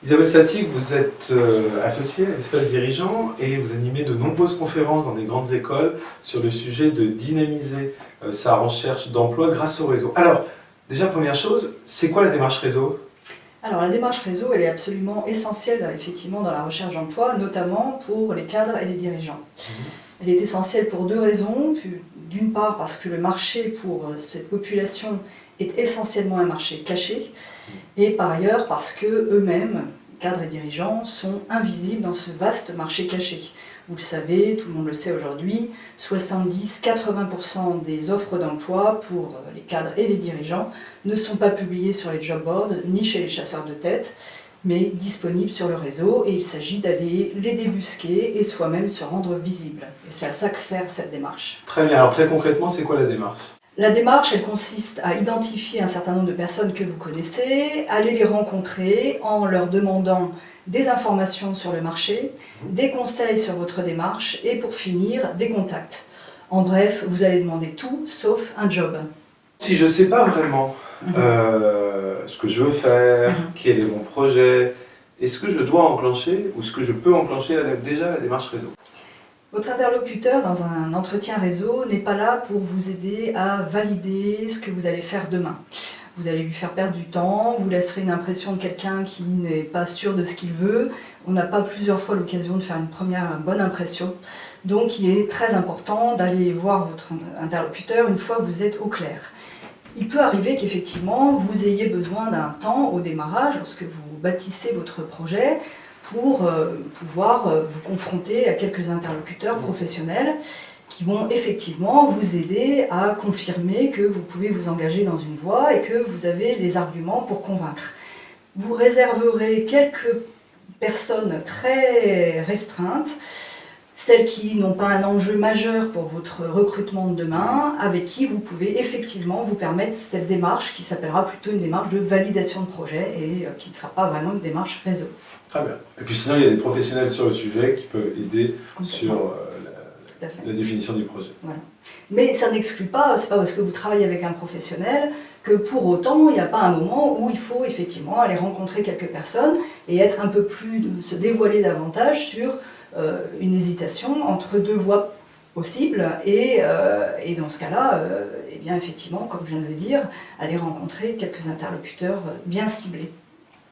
Isabelle Satig, vous êtes associée à Espace Dirigeant et vous animez de nombreuses conférences dans des grandes écoles sur le sujet de dynamiser sa recherche d'emploi grâce au réseau. Alors, déjà première chose, c'est quoi la démarche réseau ? Alors la démarche réseau, elle est absolument essentielle effectivement dans la recherche d'emploi, notamment pour les cadres et les dirigeants. Elle est essentielle pour deux raisons. D'une part parce que le marché pour cette population est essentiellement un marché caché, et par ailleurs parce que eux-mêmes, cadres et dirigeants, sont invisibles dans ce vaste marché caché. Vous le savez, tout le monde le sait aujourd'hui, 70-80% des offres d'emploi pour les cadres et les dirigeants ne sont pas publiées sur les job boards ni chez les chasseurs de tête, mais disponibles sur le réseau, et il s'agit d'aller les débusquer et soi-même se rendre visible. Et c'est à ça que sert cette démarche. Très bien, alors très concrètement, c'est quoi la démarche ? La démarche, elle consiste à identifier un certain nombre de personnes que vous connaissez, aller les rencontrer en leur demandant des informations sur le marché, des conseils sur votre démarche et pour finir, des contacts. En bref, vous allez demander tout sauf un job. Si je ne sais pas vraiment ce que je veux faire, quel est mon projet, est-ce que je dois enclencher ou est-ce que je peux enclencher déjà la démarche réseau ? Votre interlocuteur dans un entretien réseau n'est pas là pour vous aider à valider ce que vous allez faire demain. Vous allez lui faire perdre du temps, vous laisserez une impression de quelqu'un qui n'est pas sûr de ce qu'il veut. On n'a pas plusieurs fois l'occasion de faire une première bonne impression. Donc il est très important d'aller voir votre interlocuteur une fois que vous êtes au clair. Il peut arriver qu'effectivement vous ayez besoin d'un temps au démarrage, lorsque vous bâtissez votre projet, pour pouvoir vous confronter à quelques interlocuteurs professionnels qui vont effectivement vous aider à confirmer que vous pouvez vous engager dans une voie et que vous avez les arguments pour convaincre. Vous réserverez quelques personnes très restreintes, celles qui n'ont pas un enjeu majeur pour votre recrutement de demain, avec qui vous pouvez effectivement vous permettre cette démarche qui s'appellera plutôt une démarche de validation de projet et qui ne sera pas vraiment une démarche réseau. Très bien. Et puis sinon, il y a des professionnels sur le sujet qui peuvent aider sur la définition du projet. Voilà. Mais ça n'exclut pas, c'est pas parce que vous travaillez avec un professionnel que pour autant il n'y a pas un moment où il faut effectivement aller rencontrer quelques personnes et être un peu plus, se dévoiler davantage sur une hésitation entre deux voies possibles et dans ce cas-là, eh bien effectivement, comme je viens de le dire, aller rencontrer quelques interlocuteurs bien ciblés.